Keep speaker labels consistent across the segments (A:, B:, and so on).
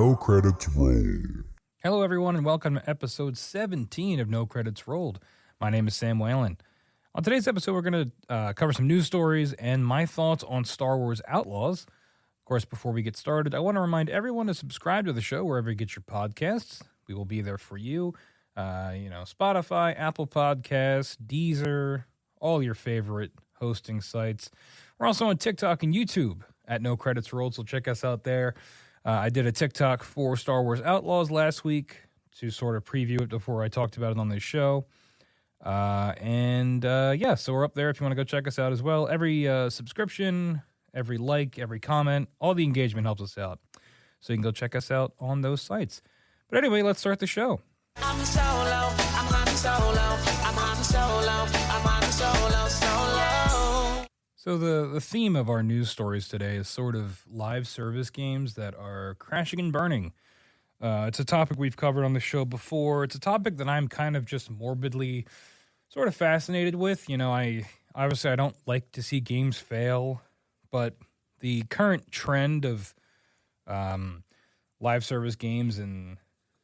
A: No Credits Rolled.
B: Hello, everyone, and welcome to episode 17 of No Credits Rolled. My name is Sam Whalen. On today's episode, we're going to cover some news stories and my thoughts on Star Wars Outlaws. Of course, before we get started, I want to remind everyone to subscribe to the show wherever you get your podcasts. We will be there for you. Spotify, Apple Podcasts, Deezer, all your favorite hosting sites. We're also on TikTok and YouTube at No Credits Rolled, so check us out there. I did a TikTok for Star Wars Outlaws last week to sort of preview it before I talked about it on this show. So we're up there if you want to go check us out as well. Every subscription, every like, every comment, all the engagement helps us out. So you can go check us out on those sites. But anyway, let's start the show.
C: I'm solo, I'm on solo, I'm on solo, I'm on solo.
B: So the theme of our news stories today is sort of live service games that are crashing and burning. It's a topic we've covered on the show before. It's a topic that I'm kind of just morbidly sort of fascinated with. You know, I don't like to see games fail, but the current trend of live service games and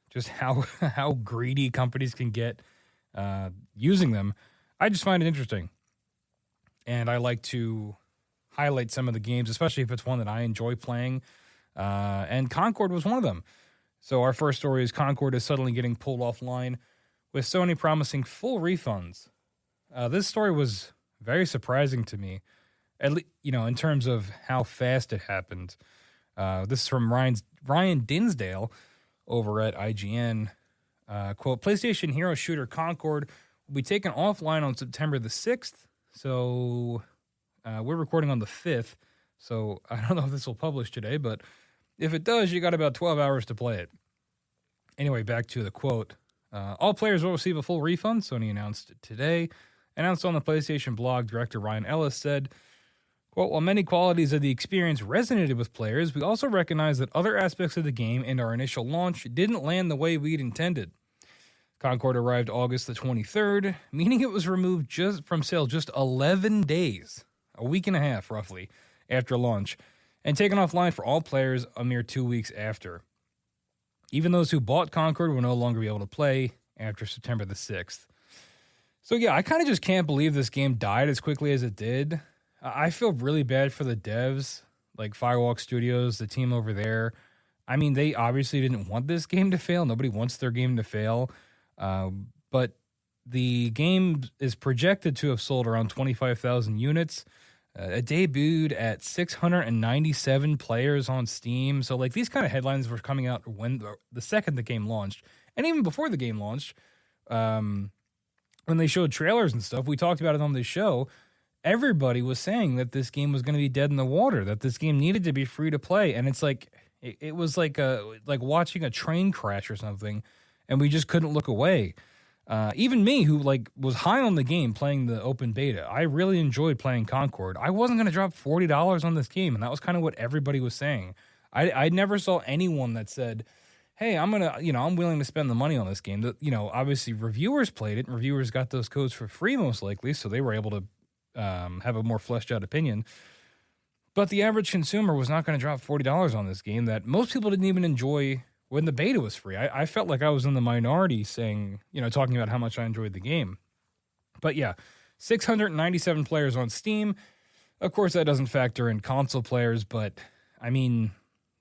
B: just how greedy companies can get using them, I just find it interesting. And I like to highlight some of the games, especially if it's one that I enjoy playing. And Concord was one of them. So our first story is Concord is suddenly getting pulled offline with Sony promising full refunds. This story was very surprising to me, in terms of how fast it happened. This is from Ryan Dinsdale over at IGN. Quote, PlayStation hero shooter Concord will be taken offline on September the 6th. So we're recording on the 5th, so I don't know if this will publish today, but if it does, you got about 12 hours to play it. Anyway, back to the quote. All players will receive a full refund, Sony announced today. Announced on the PlayStation blog, director Ryan Ellis said, quote, while many qualities of the experience resonated with players, we also recognize that other aspects of the game and our initial launch didn't land the way we'd intended. Concord arrived August the 23rd, meaning it was removed just from sale just 11 days, a week and a half roughly, after launch, and taken offline for all players a mere 2 weeks after. Even those who bought Concord will no longer be able to play after September the 6th. So yeah, I kind of just can't believe this game died as quickly as it did. I feel really bad for the devs, like Firewalk Studios, the team over there. I mean, they obviously didn't want this game to fail. Nobody wants their game to fail. But the game is projected to have sold around 25,000 units. It debuted at 697 players on Steam. So, like, these kind of headlines were coming out when the second the game launched. And even before the game launched, when they showed trailers and stuff, we talked about it on this show. Everybody was saying that this game was going to be dead in the water, that this game needed to be free to play. And it's like, it was like watching a train crash or something. And we just couldn't look away. Even me, who was high on the game playing the open beta, I really enjoyed playing Concord. I wasn't going to drop $40 on this game, and that was kind of what everybody was saying. I never saw anyone that said, "Hey, I'm willing to spend the money on this game." Obviously reviewers played it, and reviewers got those codes for free most likely, so they were able to have a more fleshed out opinion. But the average consumer was not going to drop $40 on this game that most people didn't even enjoy. When the beta was free, I felt like I was in the minority saying, talking about how much I enjoyed the game. But yeah, 697 players on Steam. Of course, that doesn't factor in console players, but I mean,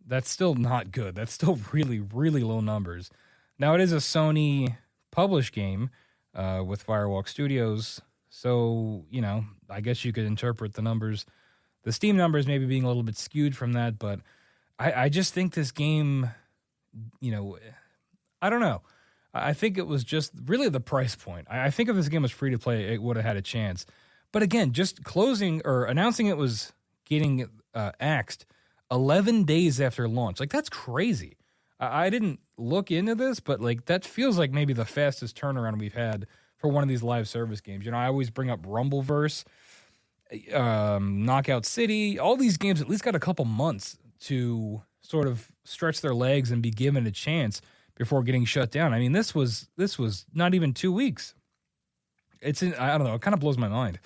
B: that's still not good. That's still really, really low numbers. Now, it is a Sony published game with Firewalk Studios. So, I guess you could interpret the numbers, the Steam numbers maybe being a little bit skewed from that. But I just think this game... I don't know. I think it was just really the price point. I think if this game was free to play, it would have had a chance. But again, just closing or announcing it was getting axed 11 days after launch. That's crazy. I didn't look into this, but that feels like maybe the fastest turnaround we've had for one of these live service games. I always bring up Rumbleverse, Knockout City. All these games at least got a couple months to sort of stretch their legs and be given a chance before getting shut down. I mean, this was not even 2 weeks. I don't know. It kind of blows my mind.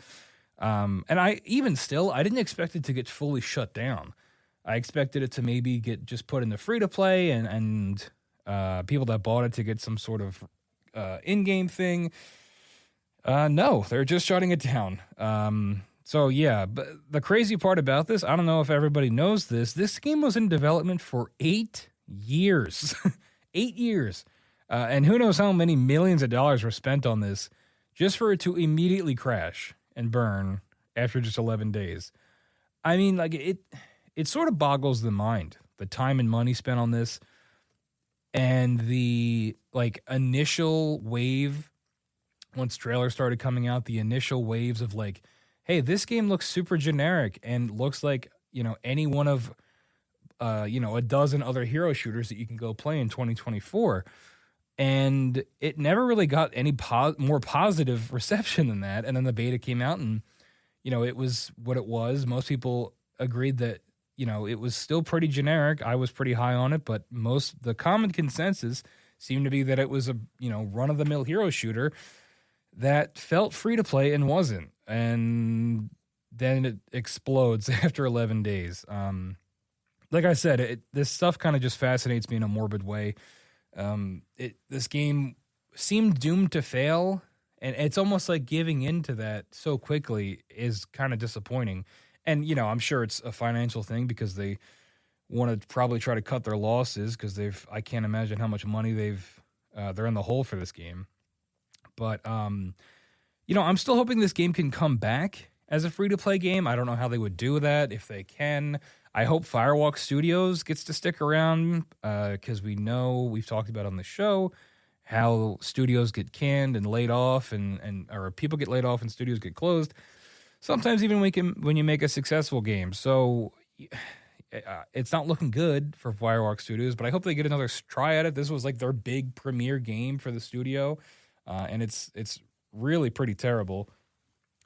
B: And I didn't expect it to get fully shut down. I expected it to maybe get just put in the free-to-play and people that bought it to get some sort of in-game thing. No, they're just shutting it down. So yeah, but the crazy part about this, I don't know if everybody knows this game was in development for 8 years. 8 years. And who knows how many millions of dollars were spent on this just for it to immediately crash and burn after just 11 days. I mean, like, it sort of boggles the mind, the time and money spent on this, and the, like, initial wave, once trailers started coming out, the initial waves of, like, hey, this game looks super generic and looks like, you know, any one of, you know, a dozen other hero shooters that you can go play in 2024. And it never really got any more positive reception than that. And then the beta came out and, you know, it was what it was. Most people agreed that, you know, it was still pretty generic. I was pretty high on it, but the common consensus seemed to be that it was a, you know, run-of-the-mill hero shooter that felt free to play and wasn't. And then it explodes after 11 days. Like I said, this stuff kind of just fascinates me in a morbid way. This game seemed doomed to fail, and it's almost like giving into that so quickly is kind of disappointing. And, you know, I'm sure it's a financial thing because they want to probably try to cut their losses because I can't imagine how much money they're in the hole for this game. But, you know, I'm still hoping this game can come back as a free-to-play game. I don't know how they would do that, if they can. I hope Firewalk Studios gets to stick around because we know, we've talked about on the show, how studios get canned and laid off or people get laid off and studios get closed. Sometimes even when you make a successful game. So it's not looking good for Firewalk Studios, but I hope they get another try at it. This was like their big premiere game for the studio, and it's really pretty terrible.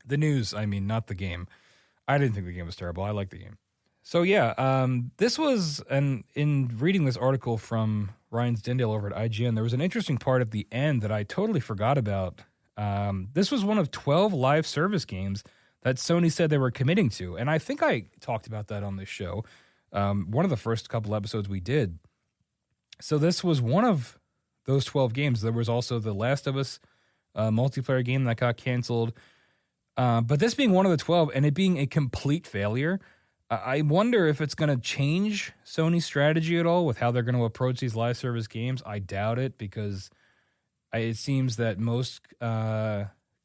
B: The news, I mean, not the game. I didn't think the game was terrible. I like the game. So yeah, this was, and in reading this article from Ryan Stindale over at IGN, there was an interesting part at the end that I totally forgot about. This was one of 12 live service games that Sony said they were committing to, and I think I talked about that on this show. One of the first couple episodes we did. So this was one of those 12 games. There was also the Last of Us multiplayer game that got canceled. But this being one of the 12 and it being a complete failure, I wonder if it's going to change Sony's strategy at all with how they're going to approach these live service games. I doubt it because it seems that most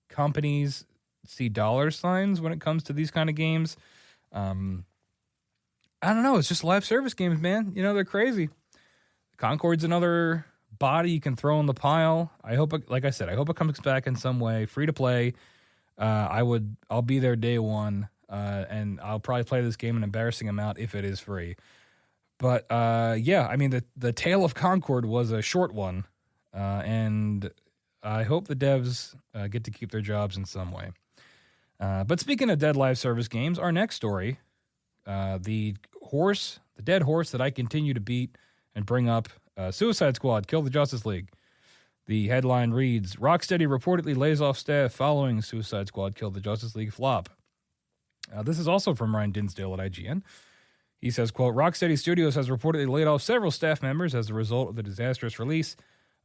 B: companies see dollar signs when it comes to these kind of games. I don't know. It's just live service games, man. You know, they're crazy. Concord's another body you can throw in the pile. I hope, like I said, I hope it comes back in some way. Free to play. I'll be there day one. And I'll probably play this game an embarrassing amount if it is free. But yeah, I mean, the Tale of Concord was a short one, and I hope the devs get to keep their jobs in some way. But speaking of dead live service games, our next story, the dead horse that I continue to beat and bring up, Suicide Squad, Kill the Justice League. The headline reads, Rocksteady reportedly lays off staff following Suicide Squad, Kill the Justice League flop. This is also from Ryan Dinsdale at IGN. He says, quote, Rocksteady Studios has reportedly laid off several staff members as a result of the disastrous release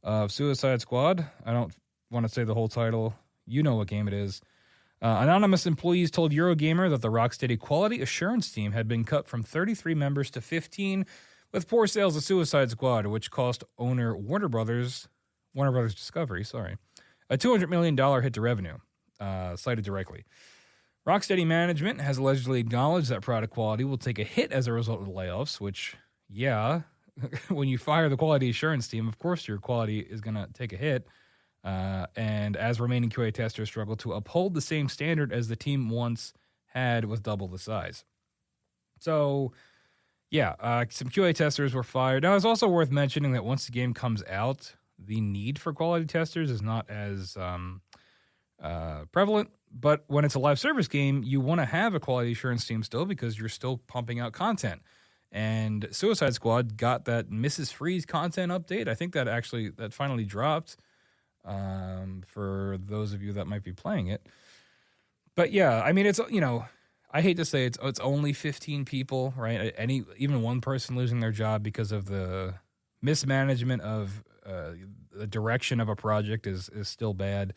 B: of Suicide Squad. I don't want to say the whole title. You know what game it is. Anonymous employees told Eurogamer that the Rocksteady quality assurance team had been cut from 33 members to 15 with poor sales of Suicide Squad, which cost owner Warner Brothers Discovery, a $200 million hit to revenue, cited directly. Rocksteady management has allegedly acknowledged that product quality will take a hit as a result of the layoffs, which, yeah, when you fire the quality assurance team, of course your quality is going to take a hit. And as remaining QA testers struggle to uphold the same standard as the team once had with double the size. So, yeah, some QA testers were fired. Now, it's also worth mentioning that once the game comes out, the need for quality testers is not as prevalent. But when it's a live service game, you want to have a quality assurance team still because you're still pumping out content. And Suicide Squad got that Mrs. Freeze content update. I think that finally dropped for those of you that might be playing it. But yeah, I mean, it's, you know, I hate to say it's only 15 people, right? Even one person losing their job because of the mismanagement of the direction of a project is still bad.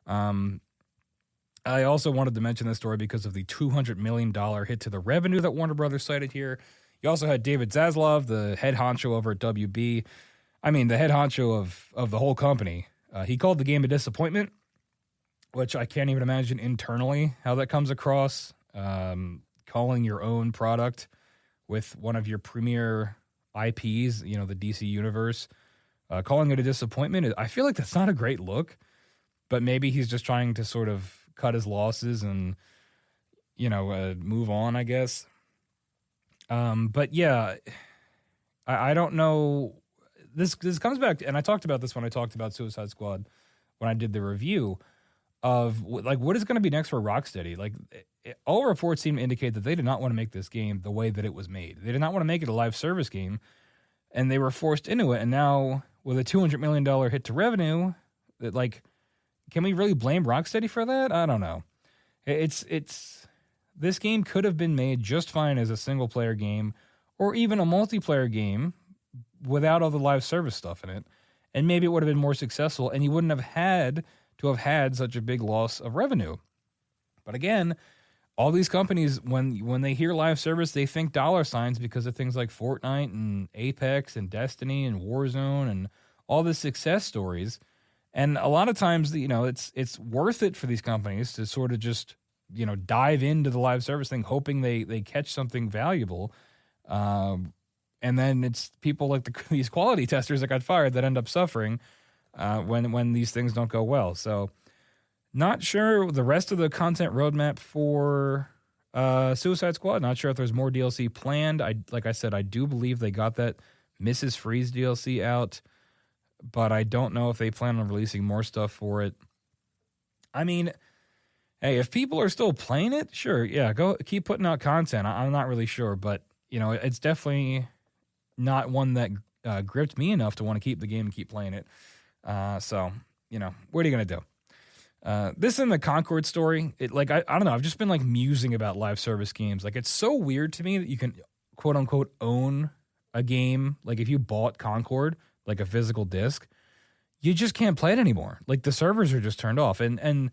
B: I also wanted to mention this story because of the $200 million hit to the revenue that Warner Brothers cited here. You also had David Zaslav, the head honcho over at WB. I mean, the head honcho of the whole company. He called the game a disappointment, which I can't even imagine internally how that comes across. Calling your own product with one of your premier IPs, the DC universe, calling it a disappointment. I feel like that's not a great look, but maybe he's just trying to sort of cut his losses and, move on, I guess. But yeah, I don't know. This comes back, and I talked about this when I talked about Suicide Squad when I did the review of like what is going to be next for Rocksteady. Like all reports seem to indicate that they did not want to make this game the way that it was made. They did not want to make it a live service game, and they were forced into it. And now with a $200 million hit to revenue, that like, can we really blame Rocksteady for that? I don't know. It's this game could have been made just fine as a single player game or even a multiplayer game without all the live service stuff in it. And maybe it would have been more successful and you wouldn't have had to have had such a big loss of revenue. But again, all these companies, when they hear live service, they think dollar signs because of things like Fortnite and Apex and Destiny and Warzone and all the success stories. And a lot of times, it's worth it for these companies to sort of just, dive into the live service thing, hoping they catch something valuable. And then it's people like these quality testers that got fired that end up suffering when these things don't go well. So not sure the rest of the content roadmap for Suicide Squad. Not sure if there's more DLC planned. Like I said, I do believe they got that Mrs. Freeze DLC out, but I don't know if they plan on releasing more stuff for it. I mean, hey, if people are still playing it, sure, yeah, go keep putting out content. I'm not really sure, but it's definitely not one that gripped me enough to want to keep the game and keep playing it. So, what are you gonna do? This in the Concord story, I don't know. I've just been like musing about live service games. Like it's so weird to me that you can quote unquote own a game. Like if you bought Concord, like a physical disc, you just can't play it anymore. Like the servers are just turned off. And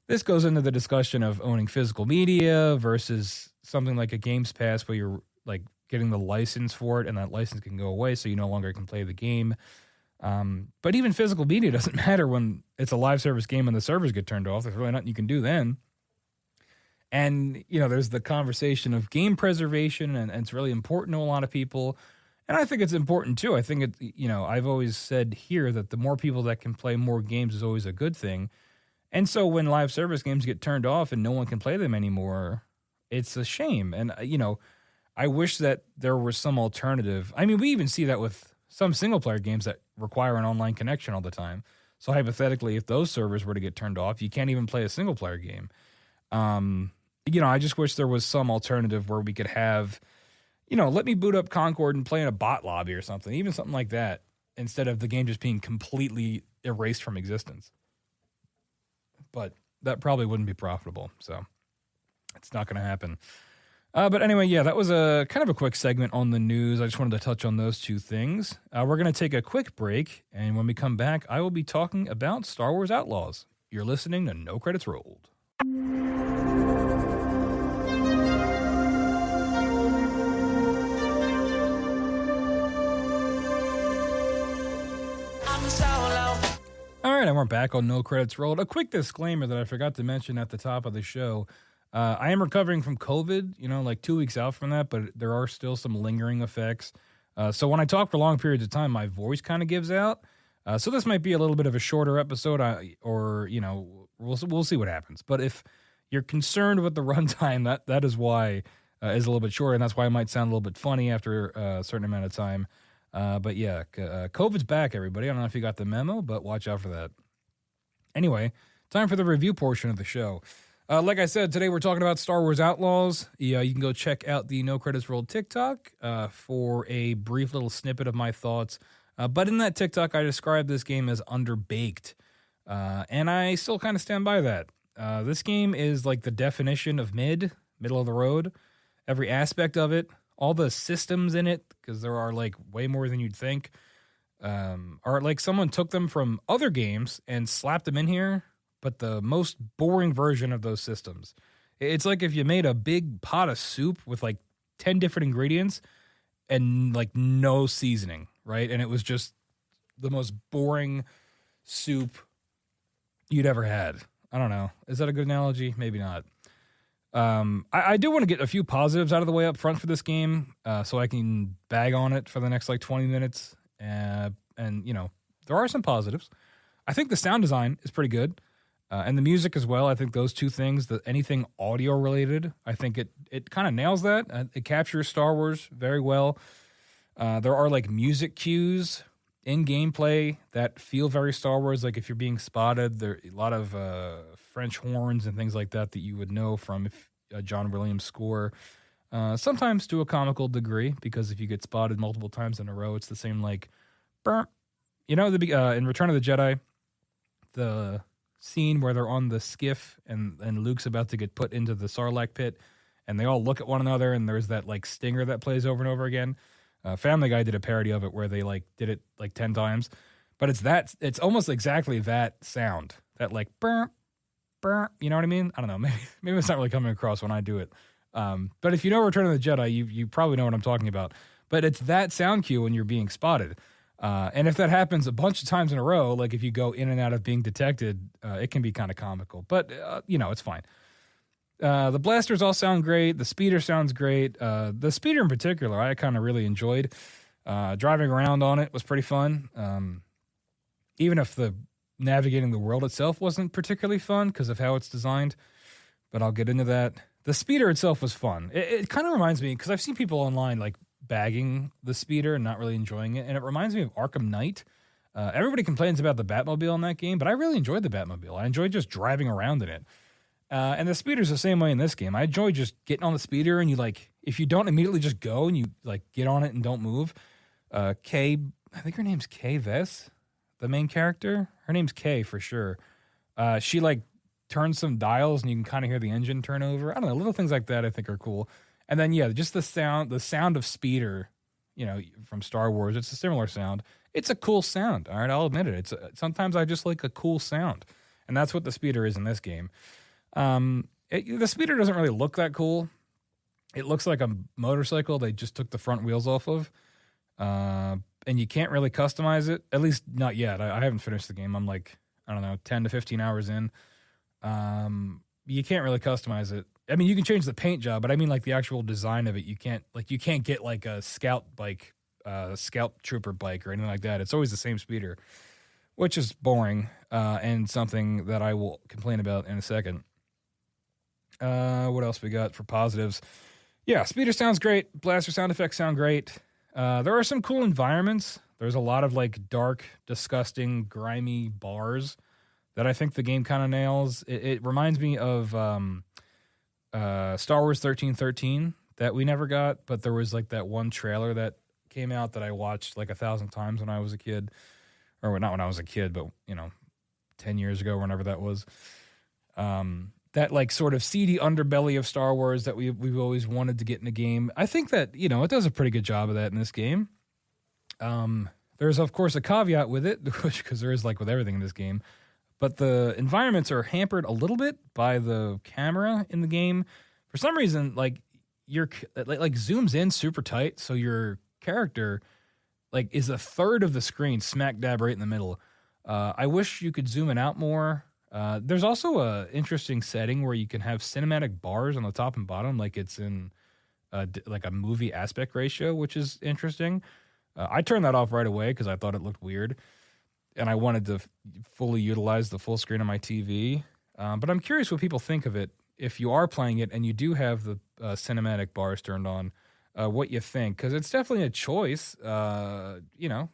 B: this goes into the discussion of owning physical media versus something like a Games Pass where you're like getting the license for it and that license can go away so you no longer can play the game. But even physical media doesn't matter when it's a live service game and the servers get turned off. There's really nothing you can do then. And, there's the conversation of game preservation and it's really important to a lot of people. And I think it's important too. I think I've always said here that the more people that can play more games is always a good thing. And so when live service games get turned off and no one can play them anymore, it's a shame. And, I wish that there was some alternative. I mean, we even see that with some single player games that require an online connection all the time. So hypothetically, if those servers were to get turned off, you can't even play a single player game. I just wish there was some alternative where we could have, let me boot up Concord and play in a bot lobby or something, even something like that, instead of the game just being completely erased from existence. But that probably wouldn't be profitable, so it's not going to happen. But anyway, yeah, that was a kind of a quick segment on the news. I just wanted to touch on those two things. We're going to take a quick break, and when we come back, I will be talking about Star Wars Outlaws. You're listening to No Credits Rolled. All right, and we're back on No Credits Rolled. A quick disclaimer that I forgot to mention at the top of the show. I am recovering from COVID, like 2 weeks out from that, but there are still some lingering effects. So when I talk for long periods of time, my voice kind of gives out. So this might be a little bit of a shorter episode, we'll see what happens. But if you're concerned with the runtime, that is why it's a little bit shorter, and that's why it might sound a little bit funny after a certain amount of time. But yeah, COVID's back, everybody. I don't know if you got the memo, but watch out for that. Anyway, time for the review portion of the show. Like I said, today we're talking about Star Wars Outlaws. Yeah, you can go check out the No Credits Rolled TikTok for a brief little snippet of my thoughts. But in that TikTok, I described this game as underbaked. And I still kind of stand by that. This game is like the definition of mid. middle of the road. Every aspect of it, all the systems in it, because there are like way more than you'd think, are like someone took them from other games and slapped them in here, but the most boring version of those systems. It's like if you made a big pot of soup with like 10 different ingredients and like no seasoning, right? And it was just the most boring soup you'd ever had. I don't know. Is that a good analogy? Maybe not. I do want to get a few positives out of the way up front for this game, so I can bag on it for the next like 20 minutes. And you know, there are some positives. I think the sound design is pretty good, and the music as well. I think those two things, anything audio related, I think it kind of nails that. It captures Star Wars very well. There are like music cues in gameplay that feel very Star Wars. Like if you're being spotted, there are a lot of French horns and things like that you would know from a John Williams score. Sometimes to a comical degree, because if you get spotted multiple times in a row, it's the same like, burp. You know, in Return of the Jedi, the scene where they're on the skiff and Luke's about to get put into the Sarlacc pit, and they all look at one another, and there's that like stinger that plays over and over again. Family Guy did a parody of it where they like did it like 10 times, but it's almost exactly that sound, that like burp, burp. You know what I mean? I don't know. Maybe it's not really coming across when I do it. But if you know Return of the Jedi, you probably know what I'm talking about. But it's that sound cue when you're being spotted. And if that happens a bunch of times in a row, like if you go in and out of being detected, it can be kind of comical. But, you know, it's fine. The blasters all sound great. The speeder sounds great. The speeder in particular, I kind of really enjoyed. Driving around on it was pretty fun. Even if the navigating the world itself wasn't particularly fun because of how it's designed. But I'll get into that. The speeder itself was fun. It kind of reminds me, because I've seen people online like bagging the speeder and not really enjoying it. And it reminds me of Arkham Knight. Everybody complains about the Batmobile in that game, but I really enjoyed the Batmobile. I enjoyed just driving around in it. And the speeder's the same way in this game. I enjoy just getting on the speeder, and you like, if you don't immediately just go and you like get on it and don't move. Kay, I think her name's Kay Vess, the main character. Her name's Kay for sure. She like turns some dials and you can kind of hear the engine turn over. I don't know, little things like that I think are cool. And then yeah, just the sound of speeder, you know, from Star Wars. It's a similar sound. It's a cool sound. All right, I'll admit it. Sometimes I just like a cool sound, and that's what the speeder is in this game. The speeder doesn't really look that cool. It looks like a motorcycle they just took the front wheels off of, and you can't really customize it. At least not yet. I haven't finished the game. I'm like, I don't know, 10 to 15 hours in. You can't really customize it. I mean, you can change the paint job, but I mean like the actual design of it. You can't get like a scout bike, scout trooper bike or anything like that. It's always the same speeder, which is boring, and something that I will complain about in a second. What else we got for positives? Yeah, speeder sounds great. Blaster sound effects sound great. There are some cool environments. There's a lot of like dark, disgusting, grimy bars that I think the game kind of nails. It reminds me of Star Wars 1313 that we never got, but there was like that one trailer that came out that I watched like 1,000 times when I was a kid. Or not when I was a kid, but, you know, 10 years ago, whenever that was. That like sort of seedy underbelly of Star Wars that we've always wanted to get in a game. I think that, you know, it does a pretty good job of that in this game. There's, of course, a caveat with it, because there is like with everything in this game. But the environments are hampered a little bit by the camera in the game. For some reason, like you're like zooms in super tight, so your character like is a third of the screen, smack dab right in the middle. I wish you could zoom it out more. There's also a interesting setting where you can have cinematic bars on the top and bottom, like it's in like a movie aspect ratio, which is interesting. I turned that off right away because I thought it looked weird, and I wanted to fully utilize the full screen of my TV. But I'm curious what people think of it if you are playing it and you do have the cinematic bars turned on. What you think, because it's definitely a choice. You know,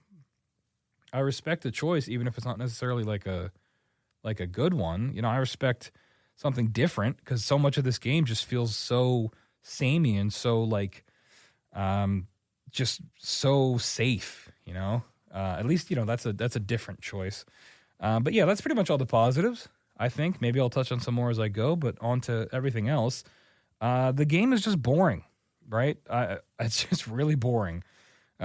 B: I respect the choice, even if it's not necessarily like a good one. You know, I respect something different because so much of this game just feels so samey and so like, just so safe. You know, at least you know that's a different choice. But yeah, that's pretty much all the positives. I think maybe I'll touch on some more as I go, but on to everything else. The game is just boring, right? It's just really boring.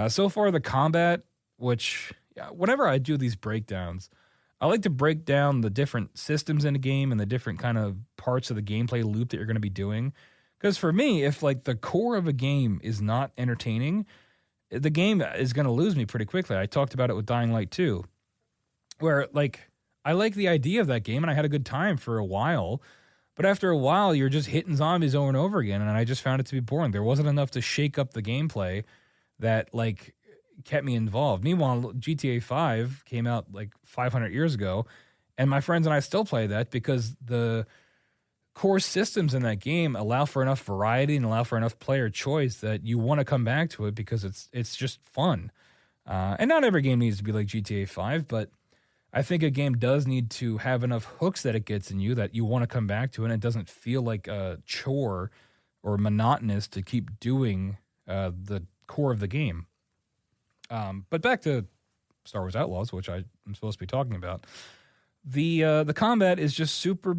B: So far, the combat, which whenever I do these breakdowns, I like to break down the different systems in a game and the different kind of parts of the gameplay loop that you're going to be doing. Because for me, if like the core of a game is not entertaining, the game is going to lose me pretty quickly. I talked about it with Dying Light 2, where like I like the idea of that game and I had a good time for a while. But after a while, you're just hitting zombies over and over again, and I just found it to be boring. There wasn't enough to shake up the gameplay that like kept me involved. Meanwhile, GTA 5 came out like 500 years ago, and my friends and I still play that because the core systems in that game allow for enough variety and allow for enough player choice that you want to come back to it because it's just fun. And not every game needs to be like GTA 5, but I think a game does need to have enough hooks that it gets in you that you want to come back to, and it doesn't feel like a chore or monotonous to keep doing the core of the game. But back to Star Wars Outlaws, which I'm supposed to be talking about. The combat is just super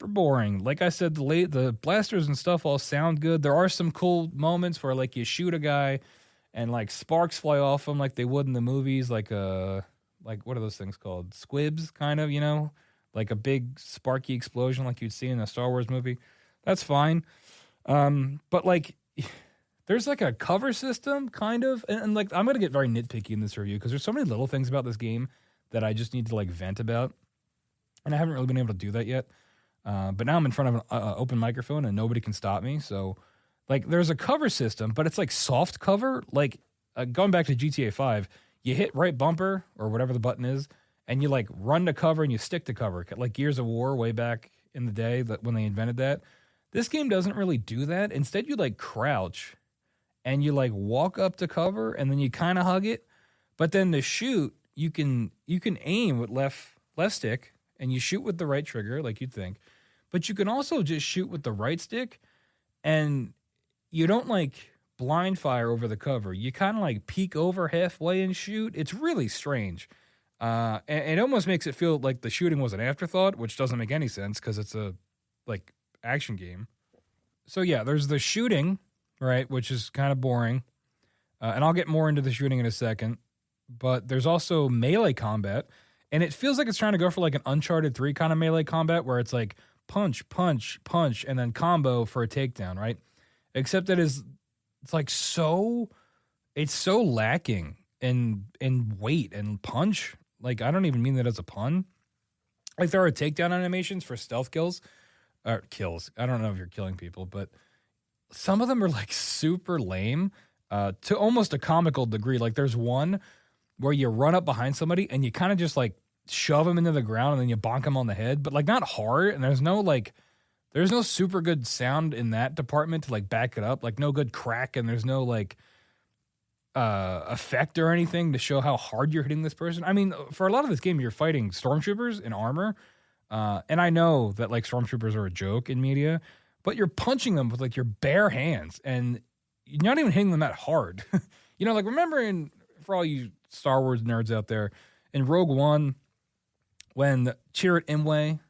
B: boring. Like I said, the blasters and stuff all sound good. There are some cool moments where like you shoot a guy and like sparks fly off him like they would in the movies, like what are those things called? Squibs, kind of, like a big sparky explosion like you'd see in a Star Wars movie. That's fine. But like there's like a cover system kind of, and like I'm going to get very nitpicky in this review because there's so many little things about this game that I just need to like vent about. And I haven't really been able to do that yet. But now I'm in front of an open microphone and nobody can stop me. So like there's a cover system, but it's like soft cover. Like going back to GTA 5, you hit right bumper or whatever the button is, and you like run to cover and you stick to cover. Like Gears of War way back in the day that when they invented that. This game doesn't really do that. Instead, you like crouch and you like walk up to cover and then you kind of hug it. But then to shoot, you can aim with left stick and you shoot with the right trigger like you'd think. But you can also just shoot with the right stick and you don't like blind fire over the cover. You kind of like peek over halfway and shoot. It's really strange. And it almost makes it feel like the shooting was an afterthought, which doesn't make any sense because it's a like action game. So yeah, there's the shooting, right, which is kind of boring. And I'll get more into the shooting in a second. But there's also melee combat. And it feels like it's trying to go for like an Uncharted 3 kind of melee combat where it's like punch, punch, punch, and then combo for a takedown, right? Except that it's like it's so lacking in weight and punch. Like, I don't even mean that as a pun. Like, there are takedown animations for stealth kills. Or kills. I don't know if you're killing people, but some of them are like super lame to almost a comical degree. Like, there's one where you run up behind somebody and you kind of just like shove them into the ground and then you bonk them on the head, but like not hard. And there's no super good sound in that department to like back it up. Like no good crack, and there's no like effect or anything to show how hard you're hitting this person. I mean, for a lot of this game, you're fighting stormtroopers in armor. And I know that like stormtroopers are a joke in media, but you're punching them with like your bare hands and you're not even hitting them that hard. Like remember for all you Star Wars nerds out there, in Rogue One, when Chirrut Imwe,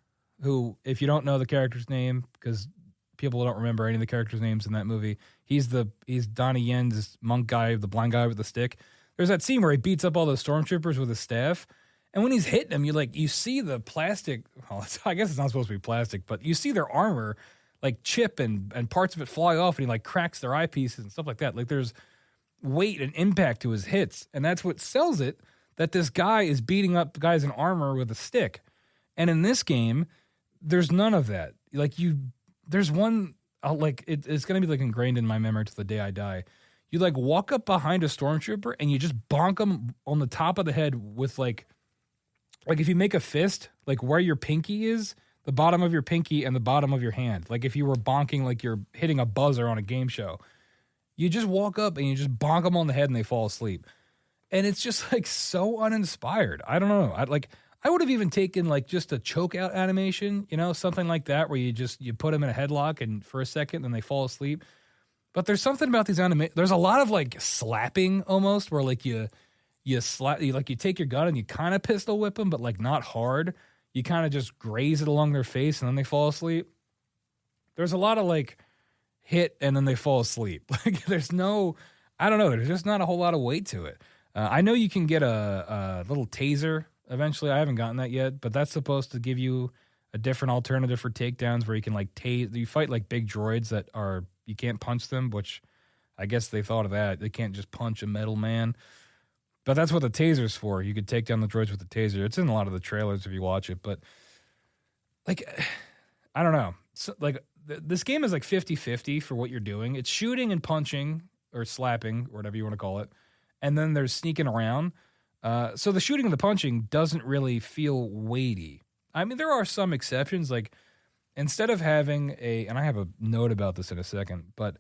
B: who, if you don't know the character's name, because people don't remember any of the characters' names in that movie, he's Donnie Yen's monk guy, the blind guy with the stick. There's that scene where he beats up all those stormtroopers with his staff, and when he's hitting them, you see the plastic. Well, I guess it's not supposed to be plastic, but you see their armor like chip and parts of it fly off, and he like cracks their eyepieces and stuff like that. Like there's weight and impact to his hits, and that's what sells it, that this guy is beating up guys in armor with a stick. And in this game, there's none of that. Like there's one, it's going to be like ingrained in my memory to the day I die. You like walk up behind a stormtrooper and you just bonk him on the top of the head with like if you make a fist, like where your pinky is, the bottom of your pinky and the bottom of your hand. Like if you were bonking, like you're hitting a buzzer on a game show. You just walk up and you just bonk them on the head and they fall asleep. And it's just like so uninspired. I don't know. I would have even taken like just a choke out animation, something like that, where you put them in a headlock and for a second, then they fall asleep. But there's something about these there's a lot of like slapping almost, where like you take your gun and you kind of pistol whip them, but like not hard. You kind of just graze it along their face and then they fall asleep. There's a lot of like hit and then they fall asleep. Like there's no, I don't know. There's just not a whole lot of weight to it. I know you can get a little taser eventually. I haven't gotten that yet, but that's supposed to give you a different alternative for takedowns where you can like tase. You fight like big droids that are, you can't punch them, which I guess they thought of that. They can't just punch a metal man. But that's what the taser's for. You could take down the droids with the taser. It's in a lot of the trailers if you watch it. But, like, I don't know. So, like, this game is like 50-50 for what you're doing. It's shooting and punching or slapping or whatever you want to call it. And then there's sneaking around. So the shooting and the punching doesn't really feel weighty. I mean, there are some exceptions. Like, instead of having and I have a note about this in a second, but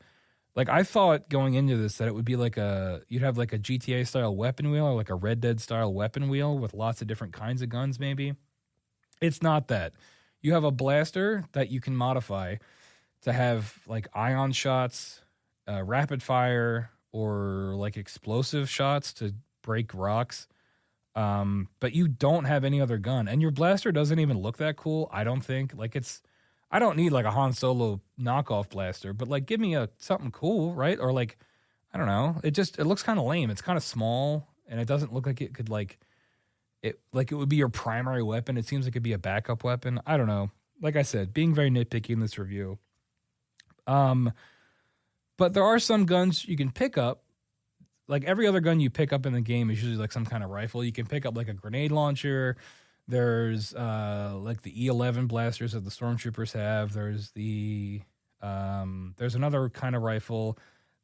B: like I thought going into this that it would be like you'd have like a GTA style weapon wheel or like a Red Dead style weapon wheel with lots of different kinds of guns maybe. It's not that. You have a blaster that you can modify to have like ion shots, rapid fire, or like explosive shots to break rocks. But you don't have any other gun. And your blaster doesn't even look that cool, I don't think. Like I don't need like a Han Solo knockoff blaster, but like give me something cool, right? Or like, I don't know. It looks kind of lame. It's kind of small and it doesn't look like it could it would be your primary weapon. It seems like it'd be a backup weapon. I don't know. Like I said, being very nitpicky in this review. But there are some guns you can pick up. Like every other gun you pick up in the game is usually like some kind of rifle. You can pick up like a grenade launcher. There's like the E11 blasters that the stormtroopers have. There's there's another kind of rifle.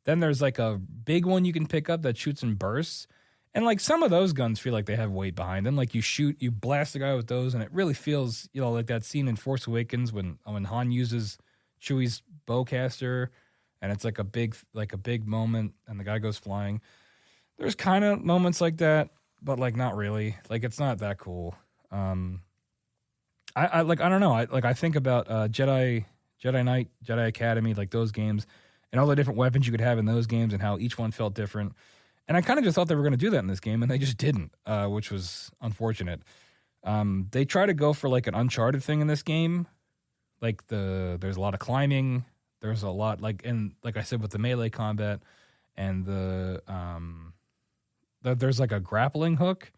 B: Then there's like a big one you can pick up that shoots in bursts. And like some of those guns feel like they have weight behind them. Like you blast the guy with those, and it really feels, like that scene in Force Awakens when Han uses Chewie's bowcaster, and it's like a big moment, and the guy goes flying. There's kind of moments like that, but like not really. Like it's not that cool. I don't know. I think about Jedi Knight, Jedi Academy, like those games, and all the different weapons you could have in those games, and how each one felt different. And I kind of just thought they were going to do that in this game, and they just didn't, which was unfortunate. They try to go for like an Uncharted thing in this game. Like there's a lot of climbing. There's a lot like I said with the melee combat, and there's like a grappling hook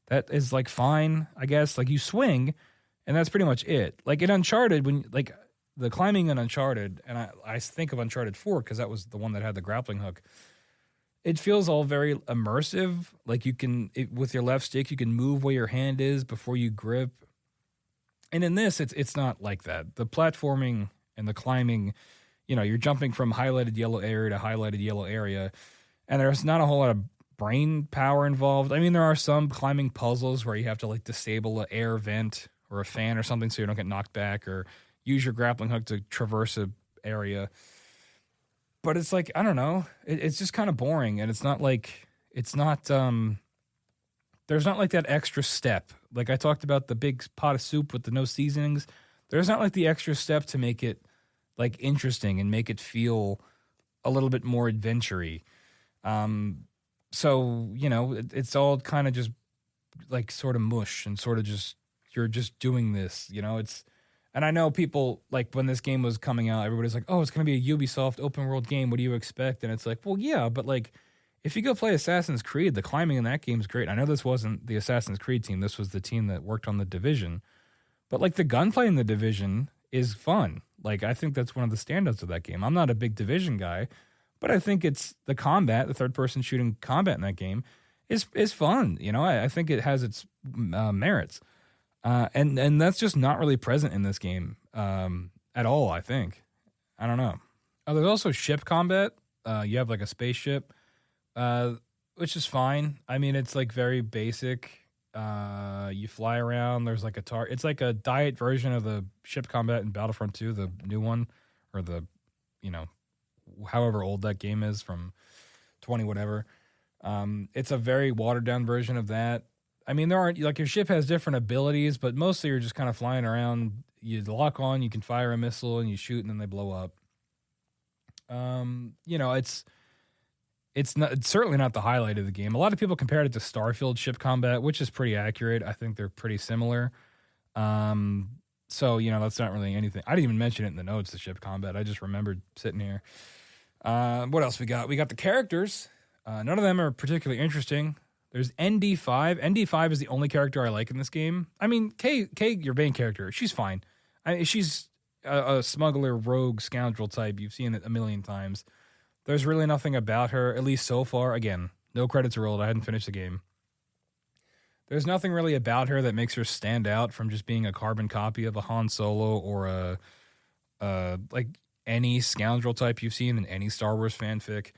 B: that is like fine, I guess. Like you swing, and that's pretty much it. Like in Uncharted, when like the climbing in Uncharted, and I think of Uncharted 4 because that was the one that had the grappling hook. It feels all very immersive. Like with your left stick, you can move where your hand is before you grip. And in this, it's not like that. The platforming and the climbing, you're jumping from highlighted yellow area to highlighted yellow area, and there's not a whole lot of brain power involved. I mean, there are some climbing puzzles where you have to like disable an air vent or a fan or something so you don't get knocked back, or use your grappling hook to traverse a area. But it's like, I don't know. It's just kind of boring, and there's not like that extra step. Like I talked about the big pot of soup with the no seasonings. There's not like the extra step to make it like interesting and make it feel a little bit more adventure-y. So, it's all kind of just like sort of mush and sort of just, you're just doing this, and I know people, like, when this game was coming out, everybody's like, oh, it's going to be a Ubisoft open world game. What do you expect? And it's like, well, yeah, but, like, if you go play Assassin's Creed, the climbing in that game is great. I know this wasn't the Assassin's Creed team. This was the team that worked on The Division. But, like, the gunplay in The Division is fun. Like, I think that's one of the standouts of that game. I'm not a big Division guy, but I think it's the combat, the third-person shooting combat in that game is fun. I think it has its merits. And that's just not really present in this game at all, I think. I don't know. There's also ship combat. You have like a spaceship, which is fine. I mean, it's like very basic. You fly around. There's like it's like a diet version of the ship combat in Battlefront 2, the new one, or the, however old that game is, from 20 whatever. It's a very watered down version of that. I mean, there aren't, like, your ship has different abilities, but mostly you're just kind of flying around. You lock on, you can fire a missile, and you shoot, and then they blow up. It's certainly not the highlight of the game. A lot of people compared it to Starfield ship combat, which is pretty accurate. I think they're pretty similar. So, that's not really anything. I didn't even mention it in the notes, the ship combat. I just remembered sitting here. What else we got? We got the characters. None of them are particularly interesting. There's ND5. ND5 is the only character I like in this game. I mean, Kay, your main character, she's fine. She's a smuggler, rogue, scoundrel type. You've seen it a million times. There's really nothing about her, at least so far. Again, no credits rolled. I hadn't finished the game. There's nothing really about her that makes her stand out from just being a carbon copy of a Han Solo or like any scoundrel type you've seen in any Star Wars fanfic.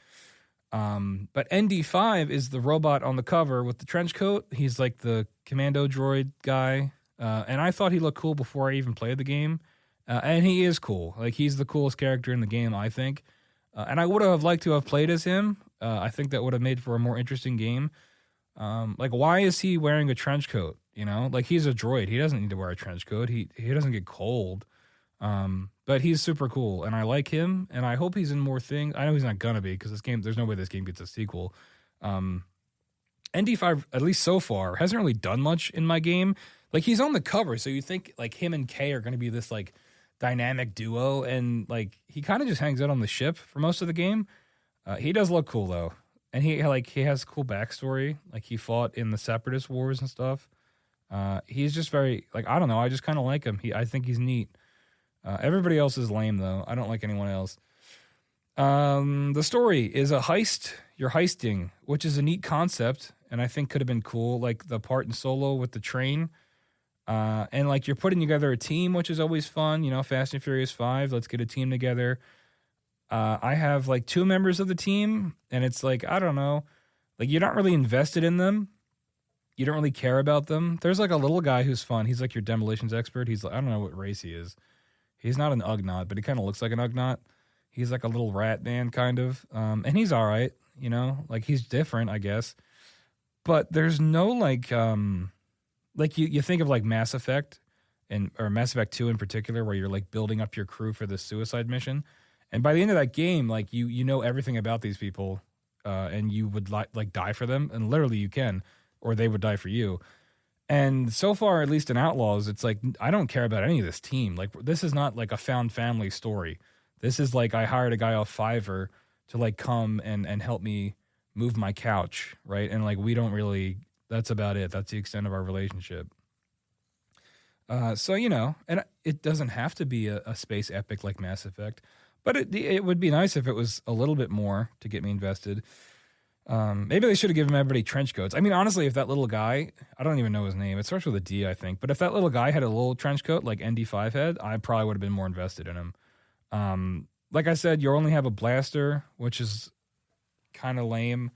B: But ND5 is the robot on the cover with the trench coat. He's like the commando droid guy. And I thought he looked cool before I even played the game. And he is cool. Like, he's the coolest character in the game, I think. And I would have liked to have played as him. I think that would have made for a more interesting game. Like, why is he wearing a trench coat? Like, he's a droid. He doesn't need to wear a trench coat. He doesn't get cold. But he's super cool, and I like him, and I hope he's in more things. I know he's not gonna be, because there's no way this game gets a sequel. ND5, at least so far, hasn't really done much in my game. Like, he's on the cover, so you think like him and Kay are gonna be this like dynamic duo, and like he kind of just hangs out on the ship for most of the game. He does look cool though, and he has cool backstory. Like, he fought in the Separatist Wars and stuff. He's just very, like, I don't know, I just kind of like him. I think he's neat. Everybody else is lame, though. I don't like anyone else. The story is a heist. You're heisting, which is a neat concept, and I think could have been cool, like the part in Solo with the train. And, like, you're putting together a team, which is always fun. Fast and Furious 5, let's get a team together. I have, like, 2 members of the team, and it's like, I don't know. Like, you're not really invested in them. You don't really care about them. There's, like, a little guy who's fun. He's, like, your demolitions expert. He's, like, I don't know what race he is. He's not an Ugnaught, but he kind of looks like an Ugnaught. He's like a little rat man, kind of. And he's all right, like, he's different, I guess. But there's no, like you think of like Mass Effect or Mass Effect 2 in particular, where you're like building up your crew for the suicide mission. And by the end of that game, like you know everything about these people, and you would like die for them. And literally you can, or they would die for you. And so far, at least in Outlaws, it's like, I don't care about any of this team. Like, this is not like a found family story. This is like, I hired a guy off Fiverr to like come and help me move my couch, right? And like, we don't really, that's about it. That's the extent of our relationship. So, and it doesn't have to be a space epic like Mass Effect, but it would be nice if it was a little bit more to get me invested. Maybe they should have given everybody trench coats. I mean, honestly, if that little guy, I don't even know his name. It starts with a D, I think. But if that little guy had a little trench coat like ND5 had, I probably would have been more invested in him. Like I said, you only have a blaster, which is kind of lame.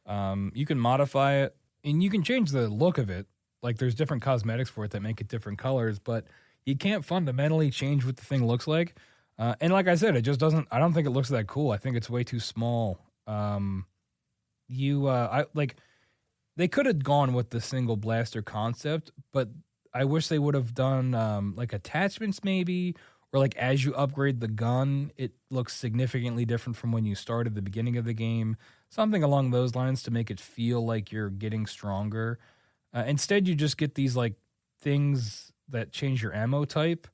B: You can modify it, and you can change the look of it. Like, there's different cosmetics for it that make it different colors, but you can't fundamentally change what the thing looks like. And like I said, it just doesn't, I don't think it looks that cool. I think it's way too small. They could have gone with the single blaster concept, but I wish they would have done like attachments maybe, or like as you upgrade the gun, it looks significantly different from when you started the beginning of the game. Something along those lines to make it feel like you're getting stronger. Instead, you just get these like things that change your ammo type,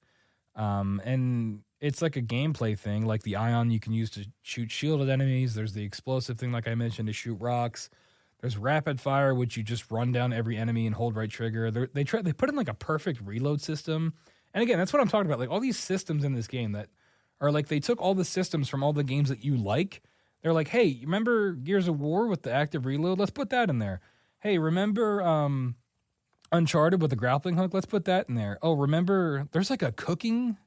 B: and it's like a gameplay thing. Like the ion you can use to shoot shielded enemies. There's the explosive thing, like I mentioned, to shoot rocks. There's rapid fire, which you just run down every enemy and hold right trigger. They put in like a perfect reload system. And again, that's what I'm talking about. Like all these systems in this game that are like, they took all the systems from all the games that you like. They're like, hey, you remember Gears of War with the active reload? Let's put that in there. Hey, remember Uncharted with the grappling hook? Let's put that in there. Oh, remember there's like a cooking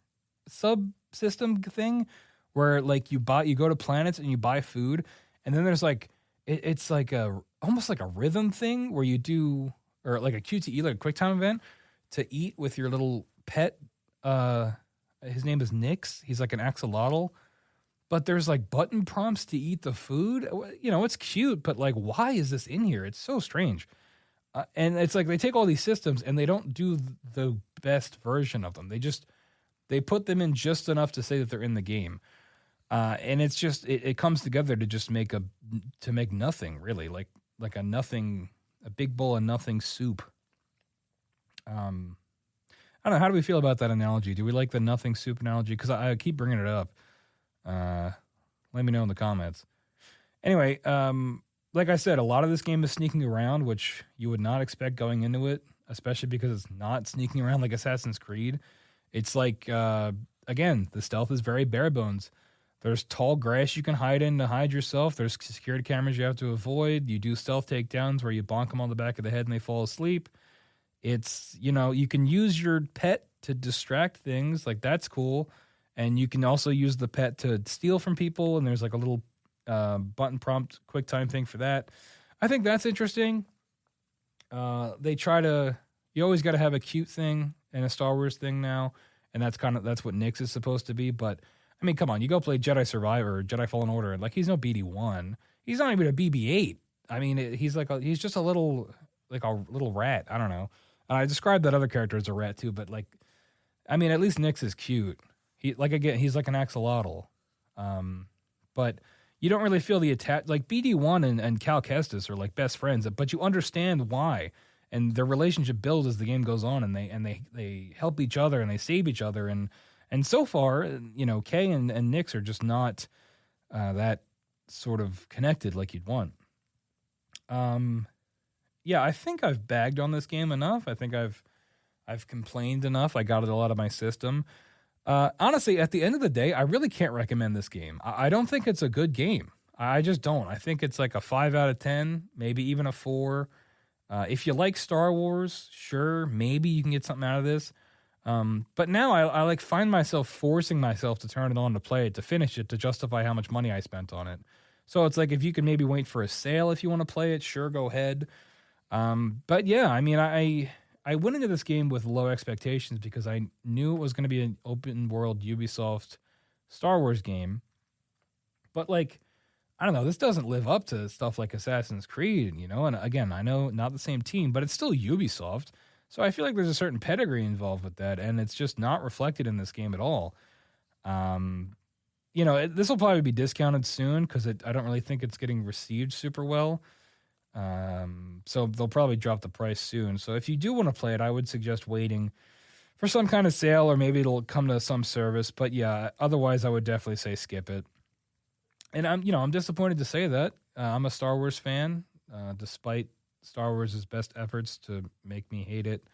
B: subsystem thing where like you go to planets and you buy food, and then there's like it's like almost like a rhythm thing where you do, or like a QTE, like a QuickTime event to eat with your little pet. His name is Nix. He's like an axolotl. But there's like button prompts to eat the food. It's cute, but like, why is this in here? It's so strange. And it's like they take all these systems and they don't do the best version of them. They put them in just enough to say that they're in the game. And it's just, it comes together to just make nothing really, like a big bowl of nothing soup. I don't know. How do we feel about that analogy? Do we like the nothing soup analogy? Because I keep bringing it up. Let me know in the comments. Anyway, like I said, a lot of this game is sneaking around, which you would not expect going into it, especially because it's not sneaking around like Assassin's Creed. It's like, again, the stealth is very bare bones. There's tall grass you can hide in to hide yourself. There's security cameras you have to avoid. You do stealth takedowns where you bonk them on the back of the head and they fall asleep. It's, you can use your pet to distract things. Like, that's cool. And you can also use the pet to steal from people. And there's like a little button prompt quick time thing for that. I think that's interesting. They try to, you always got to have a cute thing and a Star Wars thing now. And that's what Nyx is supposed to be. But I mean, come on, you go play Jedi Survivor, Jedi Fallen Order, and like he's no BD1. He's not even a BB8. I mean, he's just a little rat. I don't know. I described that other character as a rat too, but like, I mean, at least Nyx is cute. He's like an axolotl. But you don't really feel the attach. Like BD1 and Cal Kestis are like best friends, but you understand why, and their relationship builds as the game goes on, and they help each other and they save each other, and so far, Kay and Nyx are just not that sort of connected like you'd want. Yeah, I think I've bagged on this game enough. I think I've complained enough. I got it a lot of my system. Honestly, at the end of the day, I really can't recommend this game. I don't think it's a good game. I just don't. I think it's like a 5 out of 10, maybe even a 4. If you like Star Wars, sure, maybe you can get something out of this. But now I like find myself forcing myself to turn it on to play it, to finish it, to justify how much money I spent on it. So it's like, if you can maybe wait for a sale if you want to play it, sure, go ahead. But yeah, I mean, I went into this game with low expectations because I knew it was going to be an open world Ubisoft Star Wars game. But like, I don't know, this doesn't live up to stuff like Assassin's Creed, and again, I know not the same team, but it's still Ubisoft. So I feel like there's a certain pedigree involved with that, and it's just not reflected in this game at all. This will probably be discounted soon because I don't really think it's getting received super well. So they'll probably drop the price soon. So if you do want to play it, I would suggest waiting for some kind of sale, or maybe it'll come to some service. But yeah, otherwise I would definitely say skip it. And I'm disappointed to say that. I'm a Star Wars fan, despite Star Wars' best efforts to make me hate it.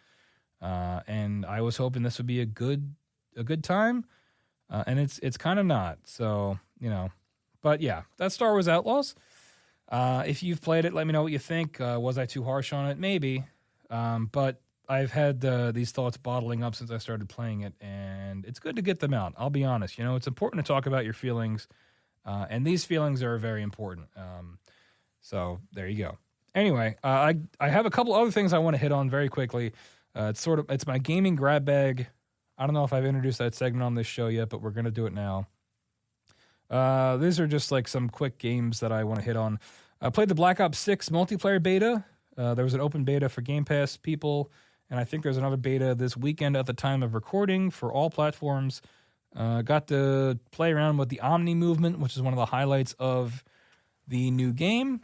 B: And I was hoping this would be a good time. And it's kind of not. So, but yeah, that's Star Wars Outlaws. If you've played it, let me know what you think. Was I too harsh on it? Maybe. But I've had these thoughts bottling up since I started playing it, and it's good to get them out. I'll be honest. It's important to talk about your feelings, and these feelings are very important. So there you go. Anyway, I have a couple other things I want to hit on very quickly. It's my gaming grab bag. I don't know if I've introduced that segment on this show yet, but we're going to do it now. These are just like some quick games that I want to hit on. I played the Black Ops 6 multiplayer beta. There was an open beta for Game Pass people, and I think there's another beta this weekend at the time of recording for all platforms. Got to play around with the Omni movement, which is one of the highlights of the new game.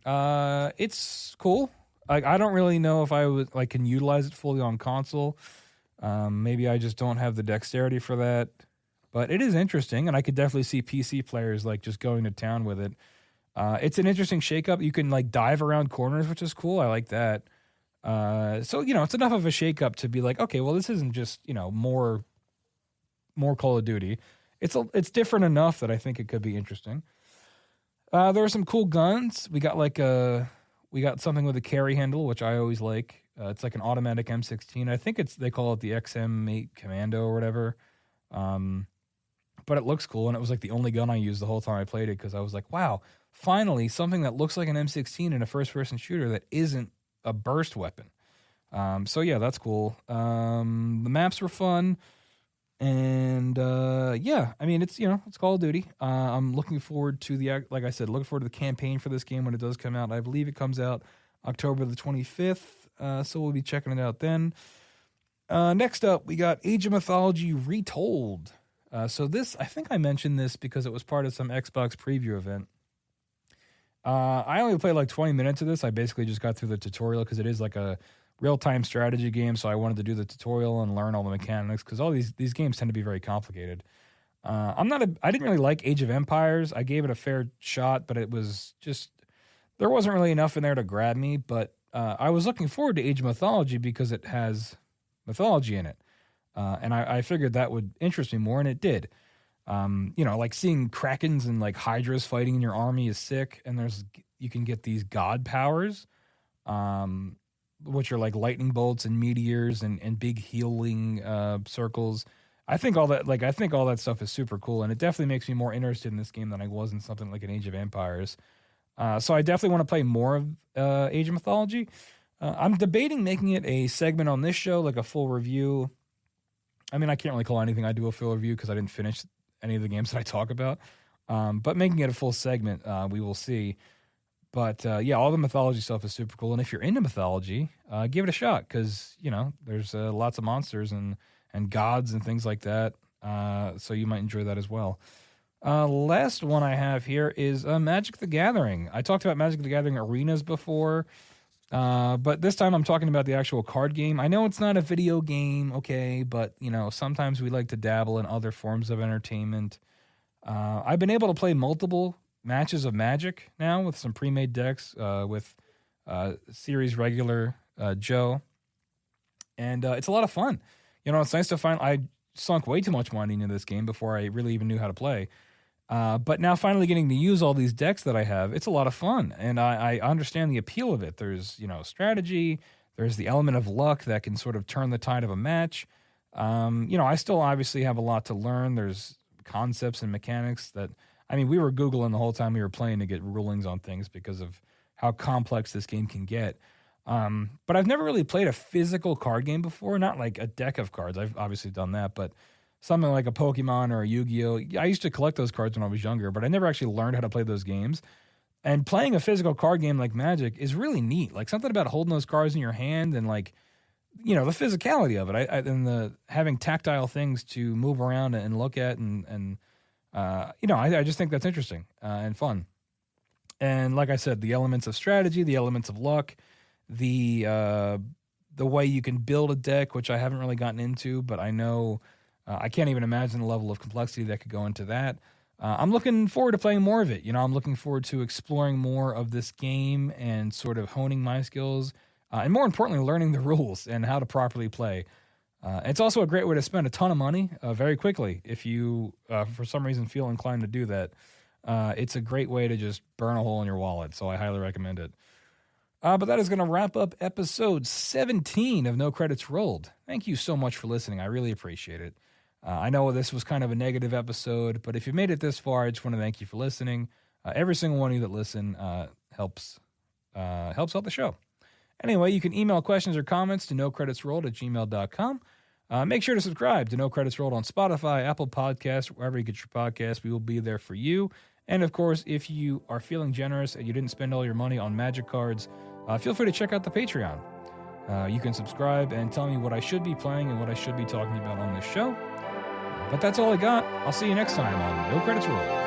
B: It's cool. I don't really know if I can utilize it fully on console. Maybe I just don't have the dexterity for that. But it is interesting, and I could definitely see PC players just going to town with it. It's an interesting shakeup. You can dive around corners, which is cool. I like that. So it's enough of a shakeup to be like, okay, well, this isn't just more Call of Duty. It's different enough that I think it could be interesting. There are some cool guns. We got something with a carry handle, which I always like. It's like an automatic M16. I think they call it the XM8 Commando or whatever. But it looks cool, and it was the only gun I used the whole time I played it because I was like, wow, finally something that looks like an M16 in a first-person shooter that isn't a burst weapon. So yeah, that's cool. The maps were fun, and yeah, I mean it's Call of Duty. I'm looking forward to looking forward to the campaign for this game when it does come out. I believe it comes out October the 25th, so we'll be checking it out then. Next up, we got Age of Mythology Retold. So this, I think I mentioned this because it was part of some Xbox preview event. I only played 20 minutes of this. I basically just got through the tutorial because it is real-time strategy game, so I wanted to do the tutorial and learn all the mechanics because all these games tend to be very complicated. I didn't really like Age of Empires. I gave it a fair shot, but it was just there wasn't really enough in there to grab me. But I was looking forward to Age of Mythology because it has mythology in it, and I figured that would interest me more, and it did. Like seeing krakens and like hydras fighting in your army is sick, and you can get these god powers, which are like lightning bolts and meteors and big healing circles. I think all that stuff is super cool, and it definitely makes me more interested in this game than I was in something like an Age of Empires. So I definitely want to play more of Age of Mythology. I'm debating making it a segment on this show, like a full review. I mean, I can't really call anything I do a full review because I didn't finish any of the games that I talk about. But making it a full segment, we will see. But all the mythology stuff is super cool. And if you're into mythology, give it a shot because, there's lots of monsters and gods and things like that. So you might enjoy that as well. Last one I have here is Magic the Gathering. I talked about Magic the Gathering arenas before. But this time I'm talking about the actual card game. I know it's not a video game, okay, but sometimes we like to dabble in other forms of entertainment. I've been able to play multiple matches of Magic now with some pre-made decks with series regular Joe, and it's a lot of fun. It's nice to find. I sunk way too much money into this game before I really even knew how to play. But now finally getting to use all these decks that I have, it's a lot of fun. And I understand the appeal of it. There's, strategy. There's the element of luck that can sort of turn the tide of a match. I still obviously have a lot to learn. There's concepts and mechanics that, we were Googling the whole time we were playing to get rulings on things because of how complex this game can get. But I've never really played a physical card game before, not like a deck of cards. I've obviously done that, but something like a Pokemon or a Yu-Gi-Oh! I used to collect those cards when I was younger, but I never actually learned how to play those games. And playing a physical card game like Magic is really neat. Like something about holding those cards in your hand and like, the physicality of it. And the having tactile things to move around and look at I just think that's interesting and fun. And like I said, the elements of strategy, the elements of luck, the way you can build a deck, which I haven't really gotten into, but I know I can't even imagine the level of complexity that could go into that. I'm looking forward to playing more of it. I'm looking forward to exploring more of this game and sort of honing my skills, and more importantly, learning the rules and how to properly play. It's also a great way to spend a ton of money very quickly if you, for some reason, feel inclined to do that. It's a great way to just burn a hole in your wallet, so I highly recommend it. But that is going to wrap up episode 17 of No Credits Rolled. Thank you so much for listening. I really appreciate it. I know this was kind of a negative episode, but if you made it this far, I just want to thank you for listening. Every single one of you that listen helps out the show. Anyway, you can email questions or comments to nocreditsrolled@gmail.com. Make sure to subscribe to No Credits Rolled on Spotify, Apple Podcasts, wherever you get your podcasts. We will be there for you. And of course, if you are feeling generous and you didn't spend all your money on Magic cards, feel free to check out the Patreon. You can subscribe and tell me what I should be playing and what I should be talking about on this show. But that's all I got. I'll see you next time on No Credits Rolled.